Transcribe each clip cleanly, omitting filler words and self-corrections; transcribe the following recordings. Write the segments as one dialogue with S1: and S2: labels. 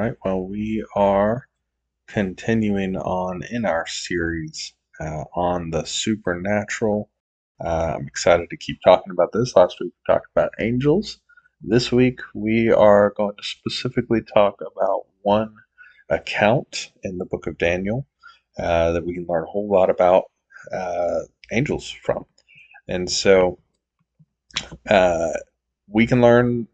S1: right, well, we are continuing on in our series on the supernatural. I'm excited to keep talking about this. Last week we talked about angels. This week we are going to specifically talk about one account in the book of Daniel that we can learn a whole lot about angels from. And so uh, we can learn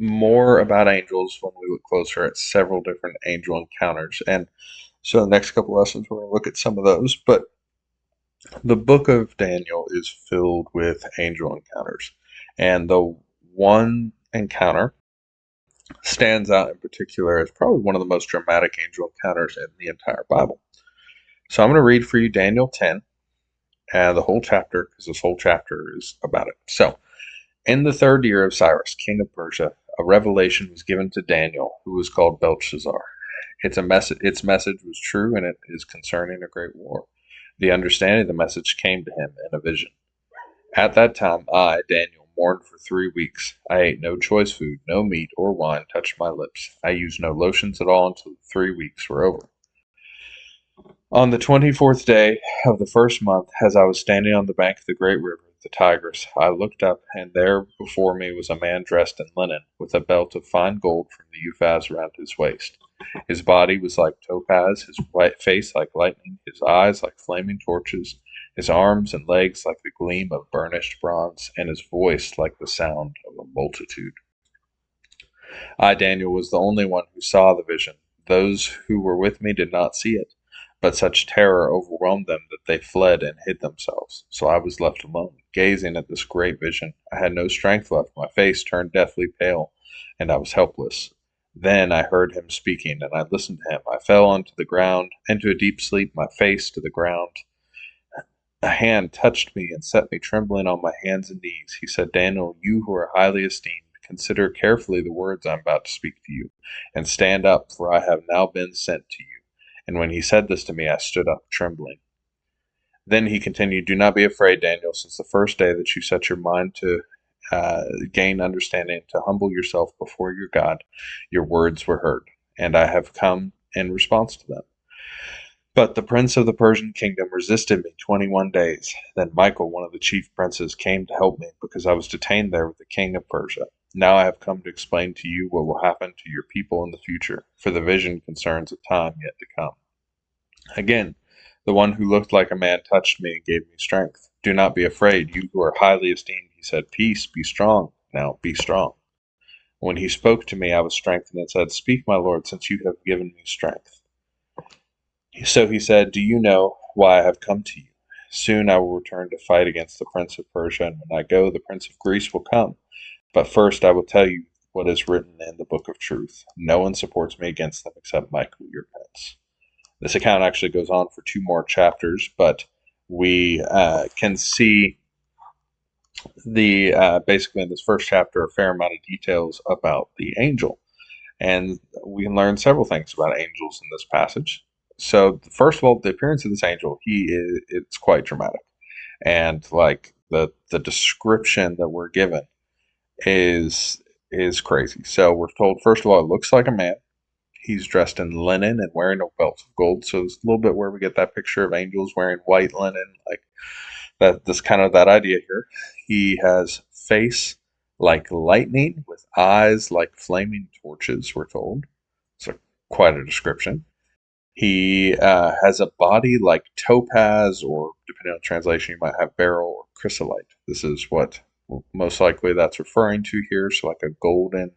S1: more about angels when we look closer at several different angel encounters. And so, the next couple lessons, we're going to look at some of those. But the book of Daniel is filled with angel encounters. And the one encounter stands out in particular as probably one of the most dramatic angel encounters in the entire Bible. So, I'm going to read for you Daniel 10 and the whole chapter, because this whole chapter is about it. So, in the third year of Cyrus, king of Persia, a revelation was given to Daniel, who was called Belshazzar. Its message was true, and it is concerning a great war. The understanding of the message came to him in a vision. At that time, I, Daniel, mourned for 3 weeks. I ate no choice food, no meat or wine touched my lips. I used no lotions at all until the 3 weeks were over. On the 24th day of the first month, as I was standing on the bank of the great river, the Tigris, I looked up, and there before me was a man dressed in linen, with a belt of fine gold from the Euphaz around his waist. His body was like topaz, his white face like lightning, his eyes like flaming torches, his arms and legs like the gleam of burnished bronze, and his voice like the sound of a multitude. I, Daniel, was the only one who saw the vision. Those who were with me did not see it, but such terror overwhelmed them that they fled and hid themselves. So I was left alone, gazing at this great vision. I had no strength left. My face turned deathly pale, and I was helpless. Then I heard him speaking, and I listened to him. I fell onto the ground, into a deep sleep, my face to the ground. A hand touched me and set me trembling on my hands and knees. He said, Daniel, you who are highly esteemed, consider carefully the words I am about to speak to you, and stand up, for I have now been sent to you. And when he said this to me, I stood up, trembling. Then he continued, do not be afraid, Daniel, since the first day that you set your mind to gain understanding, to humble yourself before your God, your words were heard, and I have come in response to them. But the prince of the Persian kingdom resisted me 21 days. Then Michael, one of the chief princes, came to help me, because I was detained there with the king of Persia. Now I have come to explain to you what will happen to your people in the future, for the vision concerns a time yet to come. Again, the one who looked like a man touched me and gave me strength. Do not be afraid, you who are highly esteemed, he said. Peace, be strong. Now be strong. When he spoke to me, I was strengthened and said, speak, my lord, since you have given me strength. So he said, do you know why I have come to you? Soon I will return to fight against the prince of Persia, and when I go, the prince of Greece will come. But first I will tell you what is written in the book of truth. No one supports me against them except Michael, your prince. This account actually goes on for 2 more chapters, but we can see basically in this first chapter a fair amount of details about the angel. And we can learn several things about angels in this passage. So first of all, the appearance of this angel, it's quite dramatic. And like the description that we're given is crazy. So we're told, first of all, it looks like a man. He's dressed in linen and wearing a belt of gold. So it's a little bit where we get that picture of angels wearing white linen, like that. This kind of that idea here. He has face like lightning with eyes like flaming torches, we're told. So quite a description. He has a body like topaz, or depending on translation, you might have beryl or chrysolite. This is what most likely that's referring to here. So like a golden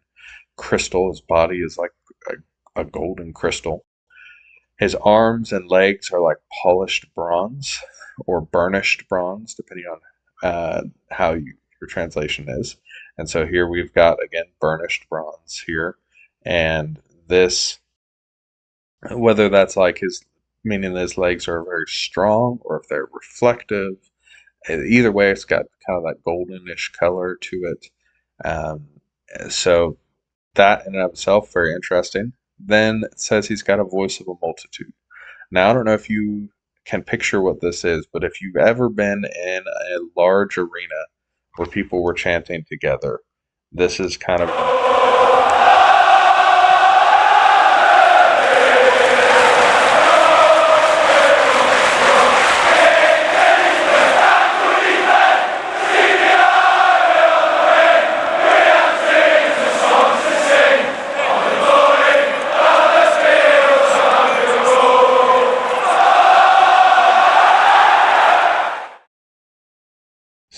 S1: crystal. His body is like a golden crystal. His arms and legs are like polished bronze or burnished bronze, depending on how your translation is. And so here we've got, again, burnished bronze here. And this, whether that's like meaning his legs are very strong or if they're reflective, either way, it's got kind of that goldenish color to it. So that in and of itself, very interesting. Then it says he's got a voice of a multitude. Now, I don't know if you can picture what this is, but if you've ever been in a large arena where people were chanting together, this is kind of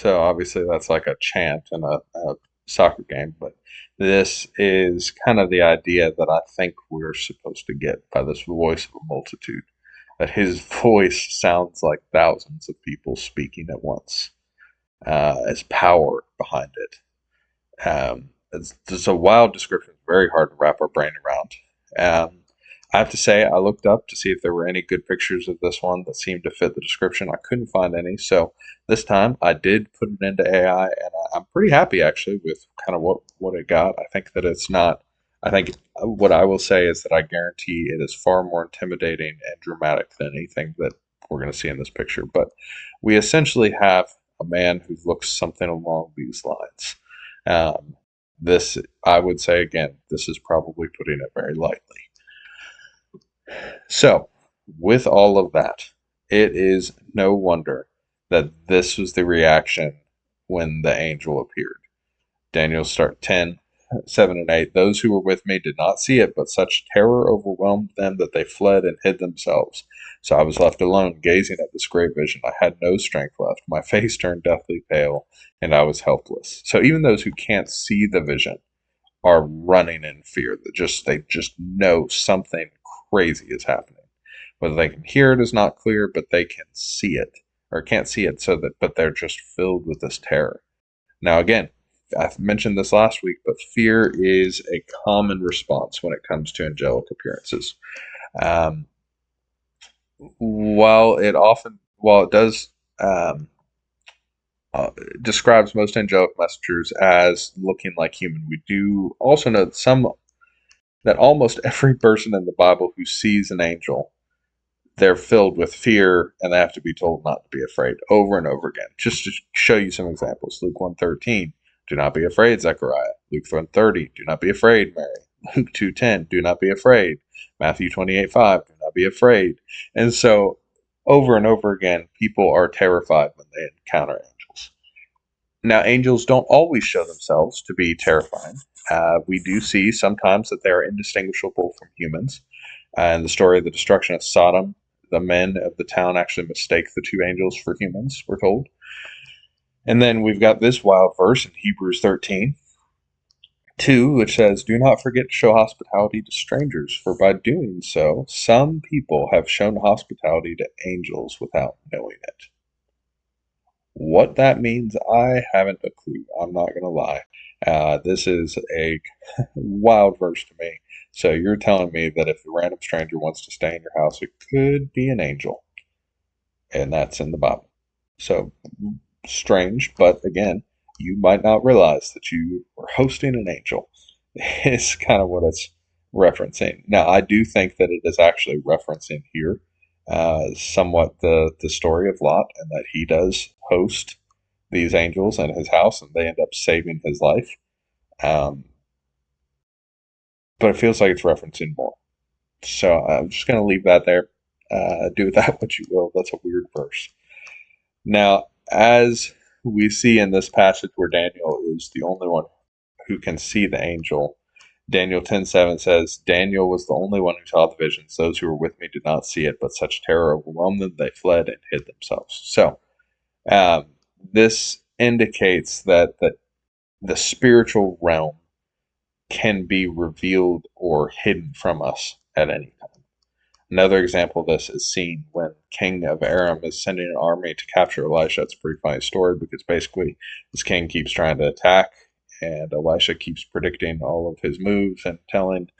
S1: So obviously that's like a chant in a soccer game, but this is kind of the idea that I think we're supposed to get by this voice of a multitude. That his voice sounds like thousands of people speaking at once, as power behind it. It's a wild description, very hard to wrap our brain around. Um, I have to say, I looked up to see if there were any good pictures of this one that seemed to fit the description. I couldn't find any, so this time I did put it into AI, and I'm pretty happy actually with kind of what it got. I think that it's not. I think what I will say is that I guarantee it is far more intimidating and dramatic than anything that we're going to see in this picture. But we essentially have a man who looks something along these lines. Um, this, I would say again, this is probably putting it very lightly. So, with all of that, it is no wonder that this was the reaction when the angel appeared. Daniel start 10, 7 and 8. Those who were with me did not see it, but such terror overwhelmed them that they fled and hid themselves. So I was left alone, gazing at this great vision. I had no strength left. My face turned deathly pale, and I was helpless. So even those who can't see the vision are running in fear. They just know something crazy is happening. Whether they can hear it is not clear, but they can see it, or can't see it, but they're just filled with this terror. Now again, I've mentioned this last week, but fear is a common response when it comes to angelic appearances. Um, while it does describes most angelic messengers as looking like human, we do also know that almost every person in the Bible who sees an angel, they're filled with fear and they have to be told not to be afraid over and over again. Just to show you some examples, Luke 1:13, do not be afraid, Zechariah. Luke 1:30, do not be afraid, Mary. Luke 2:10, do not be afraid. Matthew 28:5, do not be afraid. And so over and over again, people are terrified when they encounter angels. Now, angels don't always show themselves to be terrifying. We do see sometimes that they are indistinguishable from humans. In the story of the destruction of Sodom, the men of the town actually mistake the two angels for humans, we're told. And then we've got this wild verse in Hebrews 13:2, which says, do not forget to show hospitality to strangers, for by doing so, some people have shown hospitality to angels without knowing it. What that means, I haven't a clue. I'm not going to lie. This is a wild verse to me. So you're telling me that if a random stranger wants to stay in your house, it could be an angel. And that's in the Bible. So strange, but again, you might not realize that you were hosting an angel. Is kind of what it's referencing. Now, I do think that it is actually referencing here somewhat the story of Lot, and that he does host these angels in his house, and they end up saving his life. Um, but it feels like it's referencing more. So I'm just going to leave that there. Do with that what you will. That's a weird verse. Now, as we see in this passage where Daniel is the only one who can see the angel, Daniel 10:7 says, Daniel was the only one who saw the visions. Those who were with me did not see it, but such terror overwhelmed them, they fled and hid themselves. So um, this indicates that the spiritual realm can be revealed or hidden from us at any time. Another example of this is seen when King of Aram is sending an army to capture Elisha. It's a pretty funny story because basically this king keeps trying to attack, and Elisha keeps predicting all of his moves and telling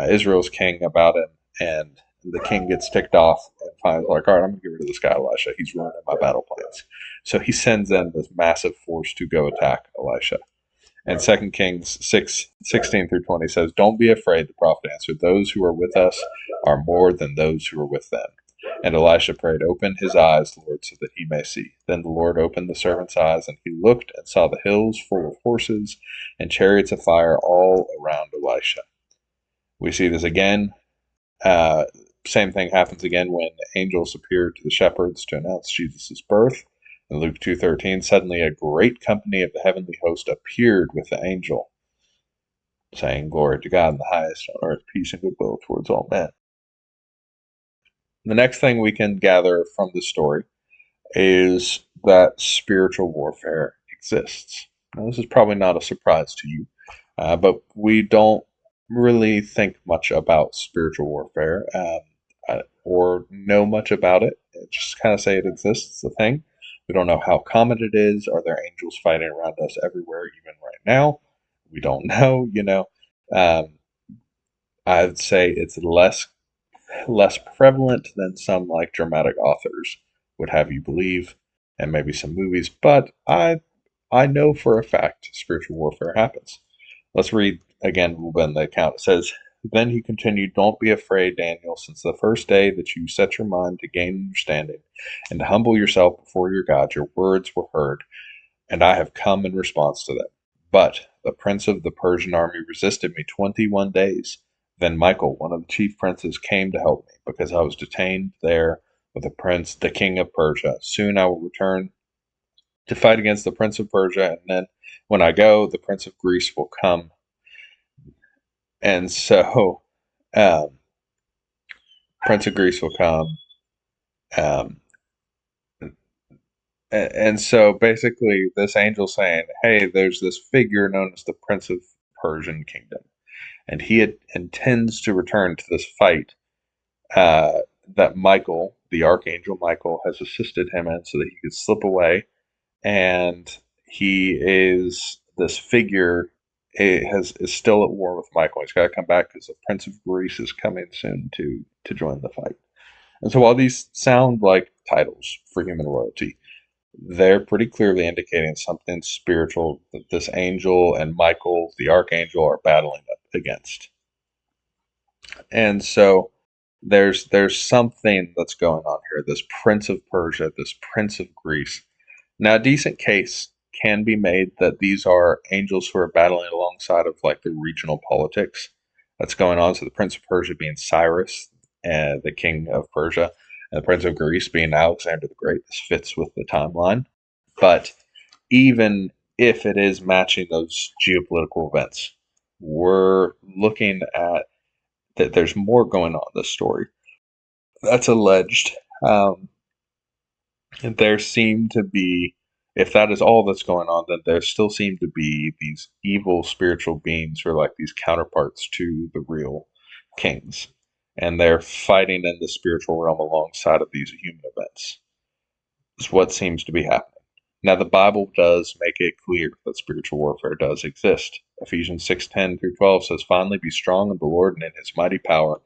S1: Israel's king about him. And the king gets ticked off and finds like, all right, I'm going to get rid of this guy Elisha. He's ruining my battle plans. So he sends in this massive force to go attack Elisha. And 2 Kings 6:16-20 says, don't be afraid, the prophet answered. Those who are with us are more than those who are with them. And Elisha prayed, open his eyes, Lord, so that he may see. Then the Lord opened the servant's eyes, and he looked and saw the hills full of horses and chariots of fire all around Elisha. We see this again. Same thing happens again when angels appear to the shepherds to announce Jesus' birth. In Luke 2:13, suddenly a great company of the heavenly host appeared with the angel, saying, glory to God in the highest, on earth peace and goodwill towards all men. The next thing we can gather from the story is that spiritual warfare exists. Now, this is probably not a surprise to you, but we don't really think much about spiritual warfare or know much about it. Just kind of say it exists, it's a thing. We don't know how common it is. Are there angels fighting around us everywhere, even right now? We don't know, you know. Um, I'd say it's less prevalent than some like dramatic authors would have you believe, and maybe some movies. But I know for a fact spiritual warfare happens. Let's read again when the account. It says, "Then he continued, 'Don't be afraid, Daniel, since the first day that you set your mind to gain understanding and to humble yourself before your God, your words were heard, and I have come in response to them. But the prince of the Persian army resisted me 21 days. Then Michael, one of the chief princes, came to help me, because I was detained there with the king of Persia. Soon I will return to fight against the prince of Persia, and then when I go, the prince of Greece will come.'" And so, um, Prince of Greece will come. Um, and so basically, this angel saying, "Hey, there's this figure known as the Prince of Persian Kingdom, and intends to return to this fight uh, that Michael, the Archangel Michael, has assisted him in so that he could slip away. And he is this figure is still at war with Michael. He's got to come back because the Prince of Greece is coming soon to join the fight. And so while these sound like titles for human royalty, they're pretty clearly indicating something spiritual that this angel and Michael, the archangel, are battling up against. And so there's something that's going on here. This Prince of Persia, this Prince of Greece. Now, a decent case can be made that these are angels who are battling alongside of like the regional politics that's going on. So the Prince of Persia being Cyrus, the king of Persia, and the Prince of Greece being Alexander the Great. This fits with the timeline. But even if it is matching those geopolitical events, we're looking at that there's more going on in this story. That's alleged. Um, there seem to be, if that is all that's going on, then there still seem to be these evil spiritual beings who are like these counterparts to the real kings. And they're fighting in the spiritual realm alongside of these human events. Is what seems to be happening. Now, the Bible does make it clear that spiritual warfare does exist. Ephesians 6:10 through 12 says, "Finally, be strong in the Lord and in his mighty power.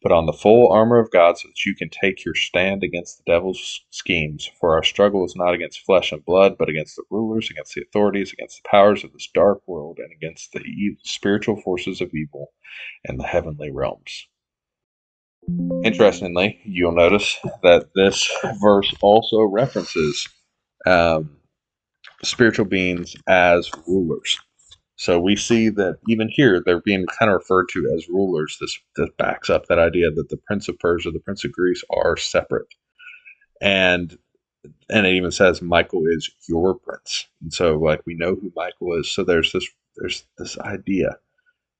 S1: Put on the full armor of God so that you can take your stand against the devil's schemes. For our struggle is not against flesh and blood, but against the rulers, against the authorities, against the powers of this dark world, and against the spiritual forces of evil in the heavenly realms." Interestingly, you'll notice that this verse also references um, spiritual beings as rulers. So we see that even here they're being kind of referred to as rulers. This backs up that idea that the Prince of Persia, the Prince of Greece are separate. And and it even says Michael is your prince. And so like we know who Michael is. So there's this idea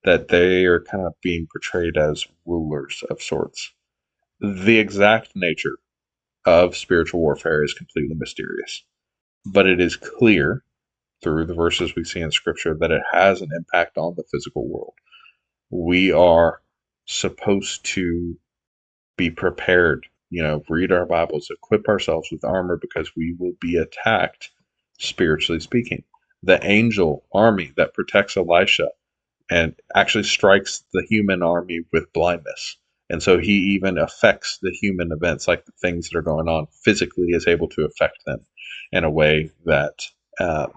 S1: that they are kind of being portrayed as rulers of sorts. The exact nature of spiritual warfare is completely mysterious. But it is clear through the verses we see in Scripture that it has an impact on the physical world. We are supposed to be prepared, read our Bibles, equip ourselves with armor because we will be attacked, spiritually speaking. The angel army that protects Elisha and actually strikes the human army with blindness. And so he even affects the human events, like the things that are going on physically, is able to affect them in a way that um,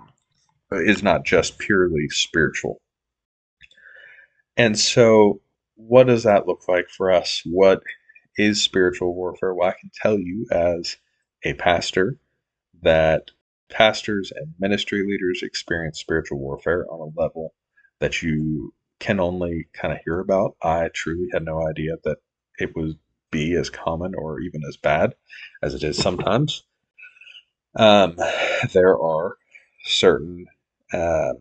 S1: is not just purely spiritual. And so, what does that look like for us? What is spiritual warfare? Well, I can tell you as a pastor that pastors and ministry leaders experience spiritual warfare on a level that you can only kind of hear about. I truly had no idea that it would be as common or even as bad as it is sometimes. Um, there are certain um,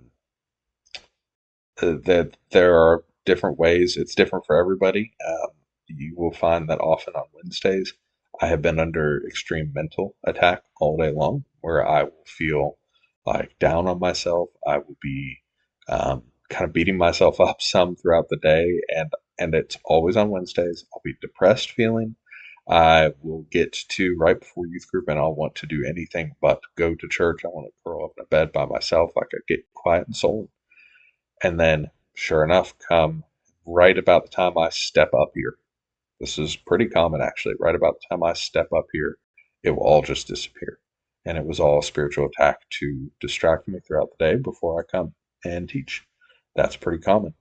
S1: that there are different ways. It's different for everybody. You will find that often on Wednesdays, I have been under extreme mental attack all day long, where I will feel like down on myself. I will be kind of beating myself up some throughout the day, and it's always on Wednesdays. I'll be depressed feeling. I will get to right before youth group, and I'll want to do anything but go to church. I want to curl up in a bed by myself, like I get quiet and soul. And then, sure enough, come right about the time I step up here. This is pretty common, actually. Right about the time I step up here, it will all just disappear. And it was all a spiritual attack to distract me throughout the day before I come and teach. That's pretty common.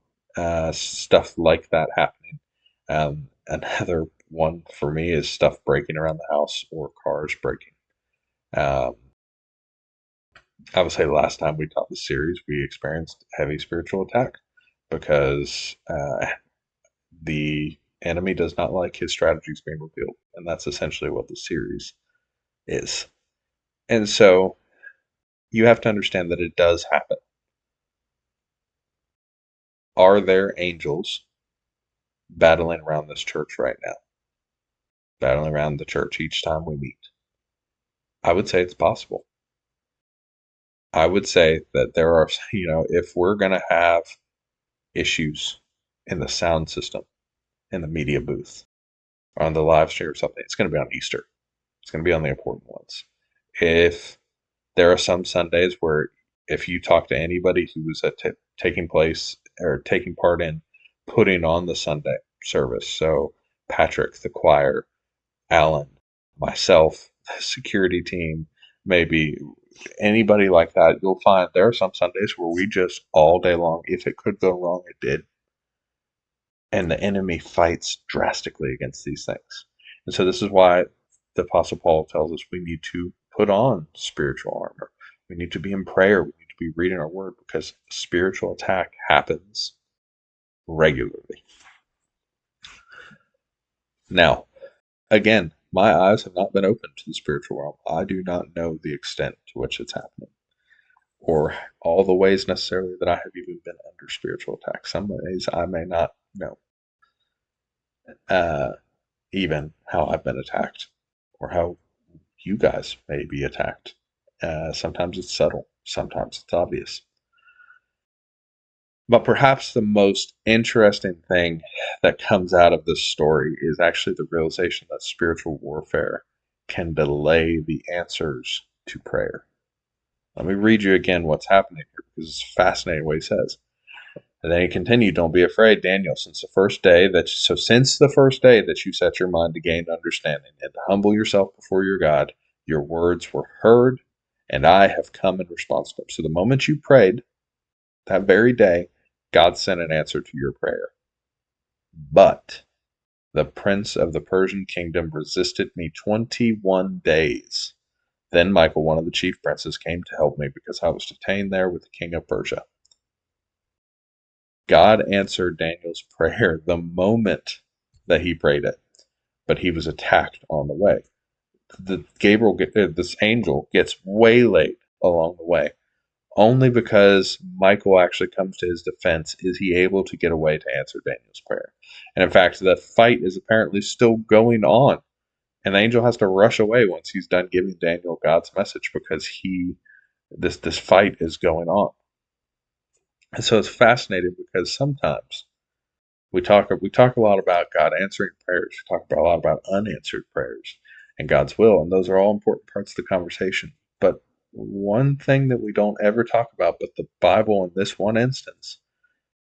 S1: Stuff like that happening. Another one for me is stuff breaking around the house or cars breaking. Um, I would say the last time we taught the series, we experienced heavy spiritual attack because the enemy does not like his strategies being revealed. And that's essentially what the series is. And so you have to understand that it does happen. Are there angels battling around this church right now? Battling around the church each time we meet? I would say it's possible. I would say that there are, if we're going to have issues in the sound system, in the media booth, or on the live stream or something, it's going to be on Easter. It's going to be on the important ones. If there are some Sundays where if you talk to anybody who was taking place or taking part in putting on the Sunday service, so Patrick, the choir, Alan, myself, the security team, maybe anybody like that, you'll find there are some Sundays where we just all day long, if it could go wrong, it did. And the enemy fights drastically against these things. And so this is why the Apostle Paul tells us we need to put on spiritual armor. We need to be in prayer. We need to be reading our word because spiritual attack happens regularly. Now, again, my eyes have not been opened to the spiritual realm. I do not know the extent to which it's happening or all the ways necessarily that I have even been under spiritual attack. Some ways I may not know. Even how I've been attacked or how you guys may be attacked. Sometimes it's subtle, sometimes it's obvious. But perhaps the most interesting thing that comes out of this story is actually the realization that spiritual warfare can delay the answers to prayer. Let me read you again what's happening here because it's fascinating what he says. And then he continued, "Don't be afraid, Daniel, since the first day that you set your mind to gain understanding and to humble yourself before your God, your words were heard, and I have come in response to them." So the moment you prayed, that very day, God sent an answer to your prayer. "But the prince of the Persian kingdom resisted me 21 days. Then Michael, one of the chief princes, came to help me because I was detained there with the king of Persia." God answered Daniel's prayer the moment that he prayed it, but he was attacked on the way. This angel gets waylaid along the way. Only because Michael actually comes to his defense is he able to get away to answer Daniel's prayer. And in fact, the fight is apparently still going on. And the angel has to rush away once he's done giving Daniel God's message because this fight is going on. And so it's fascinating because sometimes we talk a lot about God answering prayers. We talk a lot about unanswered prayers and God's will, and those are all important parts of the conversation. But one thing that we don't ever talk about, but the Bible in this one instance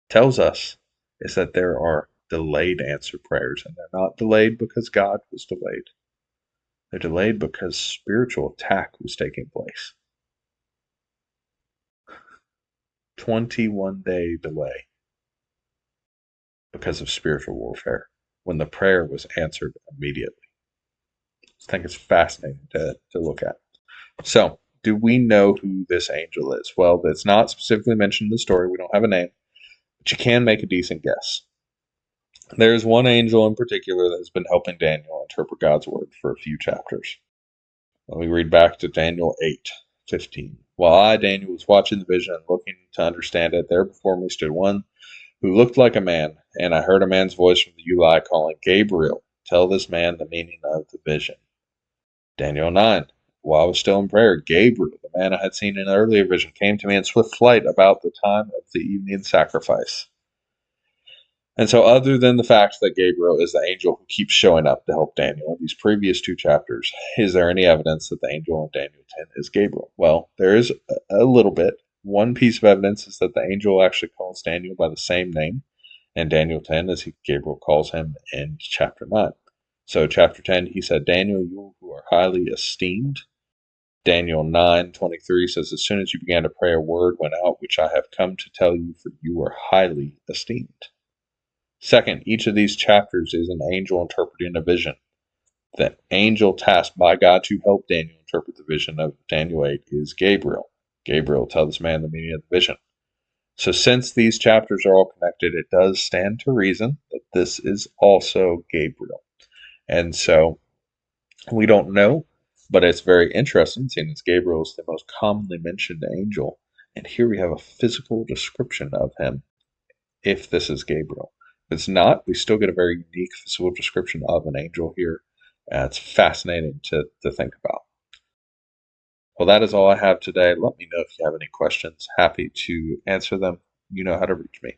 S1: tells us, is that there are delayed answered prayers, and they're not delayed because God was delayed. They're delayed because spiritual attack was taking place. 21-day delay because of spiritual warfare when the prayer was answered immediately. I think it's fascinating to look at. So, do we know who this angel is? Well, it's not specifically mentioned in the story. We don't have a name, but you can make a decent guess. There's one angel in particular that has been helping Daniel interpret God's word for a few chapters. Let me read back to Daniel 8:15. "While I, Daniel, was watching the vision and looking to understand it, there before me stood one who looked like a man, and I heard a man's voice from the Uli calling, 'Gabriel, tell this man the meaning of the vision.'" Daniel 9. While I was still in prayer, Gabriel, the man I had seen in an earlier vision, came to me in swift flight about the time of the evening sacrifice. And so, other than the fact that Gabriel is the angel who keeps showing up to help Daniel in these previous two chapters, is there any evidence that the angel in Daniel 10 is Gabriel? Well, there is a little bit. One piece of evidence is that the angel actually calls Daniel by the same name in Daniel 10 as Gabriel calls him in chapter 9. So, chapter 10, he said, Daniel, you who are highly esteemed. Daniel 9:23 says, as soon as you began to pray, a word went out, which I have come to tell you, for you are highly esteemed. Second, each of these chapters is an angel interpreting a vision. The angel tasked by God to help Daniel interpret the vision of Daniel 8 is Gabriel. Gabriel tells this man the meaning of the vision. So since these chapters are all connected, it does stand to reason that this is also Gabriel. And so we don't know, but it's very interesting seeing as Gabriel is the most commonly mentioned angel. And here we have a physical description of him, if this is Gabriel. If it's not, we still get a very unique physical description of an angel here. It's fascinating to think about. Well, that is all I have today. Let me know if you have any questions. Happy to answer them. You know how to reach me.